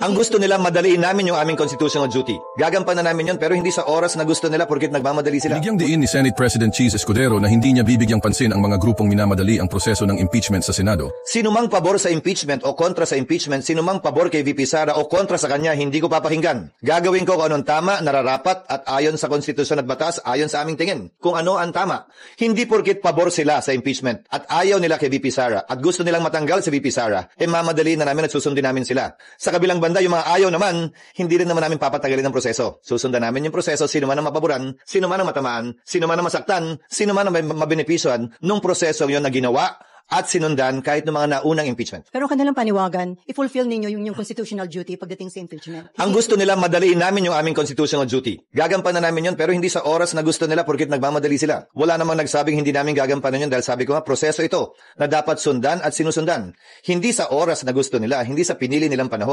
Ang gusto nila, madaliin namin yung aming constitutional duty. Gagampanan namin yun, pero hindi sa oras na gusto nila porkit nagmamadali sila. Binigyang diin ni Senate President Cheese Escudero na hindi niya bibigyang pansin ang mga grupong minamadali ang proseso ng impeachment sa Senado. Sinumang pabor sa impeachment o kontra sa impeachment, sinumang pabor kay VP Sara o kontra sa kanya, hindi ko papakinggan. Gagawin ko kung anong tama, nararapat at ayon sa konstitusyon at batas, ayon sa aming tingin. Kung ano ang tama. Hindi porkit pabor sila sa impeachment at ayaw nila kay VP Sara at gusto nilang matanggal si VP Sara, mamadali na namin at susundin namin sila. Sa kabilang banda, yung mga ayaw naman, hindi rin naman namin papatagalin ang proseso. Susundan namin yung proseso, sino man ang mapaboran, sino man ang matamaan, sino man ang masaktan, sino man ang mabenepisyohan nung proseso yon na ginawa at sinundan kahit ng mga naunang impeachment. Pero kanilang paniwagan, i-fulfill ninyo yung constitutional duty pagdating sa impeachment. Ang gusto nila, madaliin namin yung aming constitutional duty. Gagampanan namin yun, pero hindi sa oras na gusto nila porkit nagmamadali sila. Wala namang nagsabing hindi namin gagampanan yun dahil sabi ko nga, proseso ito na dapat sundan at sinusundan. Hindi sa oras na gusto nila, hindi sa pinili nilang panahon.